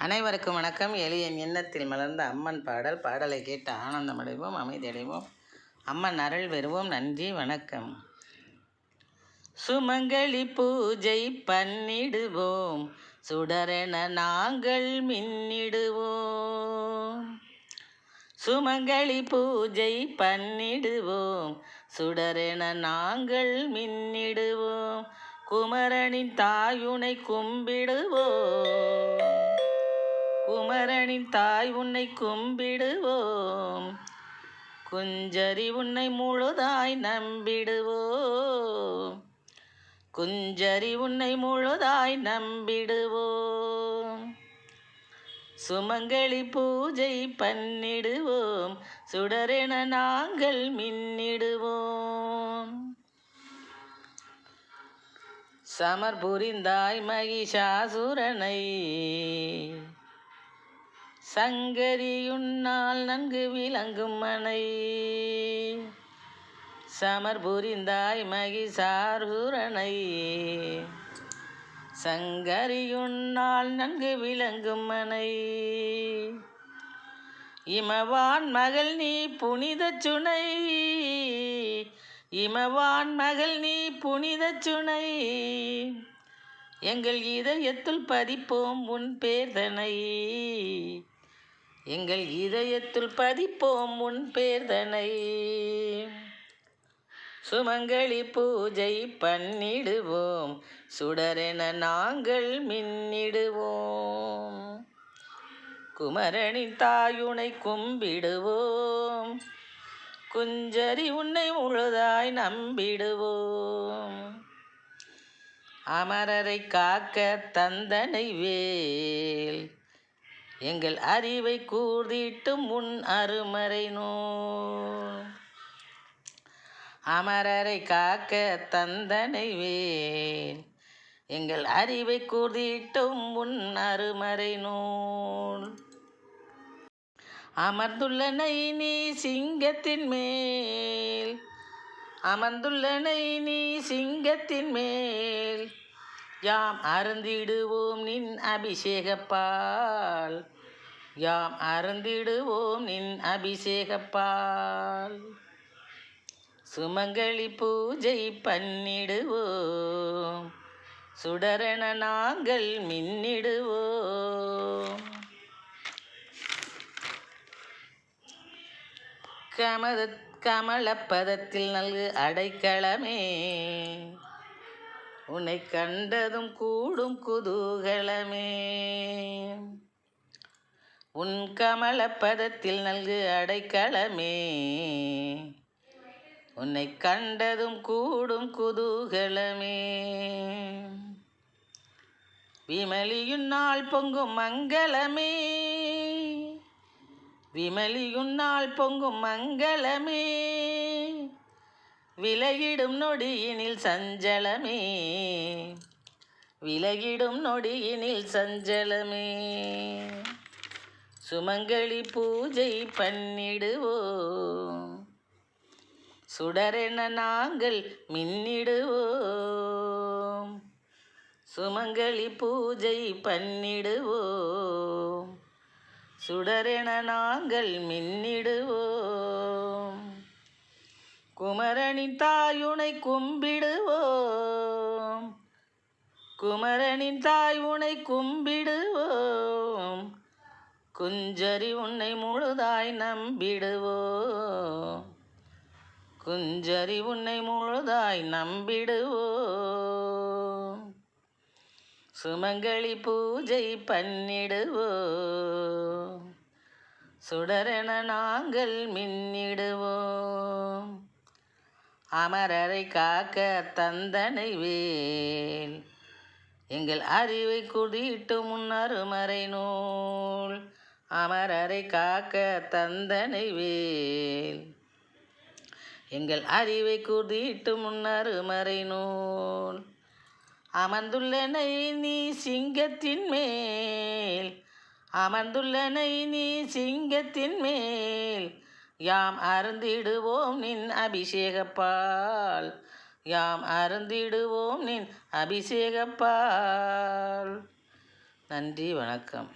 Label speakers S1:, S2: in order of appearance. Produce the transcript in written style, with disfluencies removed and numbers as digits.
S1: அனைவருக்கும் வணக்கம். எளியன் எண்ணத்தில் மலர்ந்த அம்மன் பாடலை கேட்டு ஆனந்தமடைவோம், அமைதியடைவோம், அம்மன் அருள் பெறுவோம். நன்றி, வணக்கம். சுமங்கலி பூஜை பண்ணிடுவோம், சுடரென நாங்கள் மின்னிடுவோம். சுமங்கலி பூஜை பண்ணிடுவோம், சுடரென நாங்கள் மின்னிடுவோம். குமரனின் தாயுனை கும்பிடுவோம், குமரனின் தாய் உன்னை கும்பிடுவோம். குஞ்சரி உன்னை முழுதாய் நம்பிடுவோம், குஞ்சரி உன்னை முழுதாய் நம்பிடுவோம். சுமங்கலி பூஜை பண்ணிடுவோம், சுடரென நாங்கள் மின்னிடுவோம். சமர் புரிந்தாய் மகிஷாசுரனை, சங்கரியுன்னால் நன்கு விளங்கும் மனை. சமர் புரிந்தாய் மகிஷாசுரனை, சங்கரியுன்னால் நன்கு விளங்கும் மனை. இமவான் மகள் நீ புனித சுனை, இமவான் மகள் நீ புனித சுனை. எங்கள் இதயத்துள் பதிப்போம் உன் பேர்தனை, எங்கள் இதயத்துள் பதிப்போம் உன் பேர்தனை. சுமங்கலி பூஜை பண்ணிடுவோம், சுடரென நாங்கள் மின்னிடுவோம். குமரனின் தாயுனை கும்பிடுவோம், குஞ்சரி உன்னை முழுதாய் நம்பிடுவோம். அமரரை காக்க தந்தனை வேல், எங்கள் அறிவை கூர்திட்டும் உன் அருமறை நூல். அமரரை காக்க தந்தனை வேல், எங்கள் அறிவை கூர்திட்டும் உன் அருமறை நூல். அமர்ந்துள்ளனை நீ சிங்கத்தின் மேல், அமர்ந்துள்ளனை நீ சிங்கத்தின் மேல். யாம் அருந்திடுவோம் நின் அபிஷேகப்பால், யாம் அருந்திடுவோம் நின் அபிஷேகப்பால். சுமங்கலி பூஜை பண்ணிடுவோம், சுடரென நாங்கள் மின்னிடுவோம். கமலப்பதத்தில் நல்கு அடைக்கலமே, உன்னை கண்டதும் கூடும் குதூகலமே. உன் கமலப்பதத்தில் நல்கு அடைக்கலமே, உன்னை கண்டதும் கூடும் குதூகலமே. விமலியுன்னால் பொங்கும் மங்களமே, விமலியுன்னால் பொங்கும் மங்களமே. விலகிடும் நொடியினில் சஞ்சலமே, விலகிடும் நொடியினில் சஞ்சலமே. சுமங்கலி பூஜை பண்ணிடுவோம், சுடரென நாங்கள் மின்னிடுவோம். சுமங்கலி பூஜை பண்ணிடுவோம், சுடரென நாங்கள் மின்னிடுவோம். குமரனின் தாயுனை கும்பிடுவோம், குமரனின் தாய் உனை கும்பிடுவோம். குஞ்சரி உன்னை முழுதாய் நம்பிடுவோம், குஞ்சரி உன்னை முழுதாய் நம்பிடுவோம். சுமங்கலி பூஜை பண்ணிடுவோம், சுடரென நாங்கள் மின்னிடுவோம். அமரரை காக்க தந்தனை வேல், எங்கள் அறிவை குதிட்டும் உன் அருமறை நூல். அமரரை காக்க தந்தனை வேல், எங்கள் அறிவை குதிட்டும் உன் அருமறை நூல். அமர்ந்துள்ளனை நீ சிங்கத்தின் மேல், அமர்ந்துள்ளனை நீ சிங்கத்தின் மேல். யாம் அருந்திடுவோம் நின் அபிஷேகப்பால், யாம் அருந்திடுவோம் நின் அபிஷேகப்பால். நன்றி, வணக்கம்.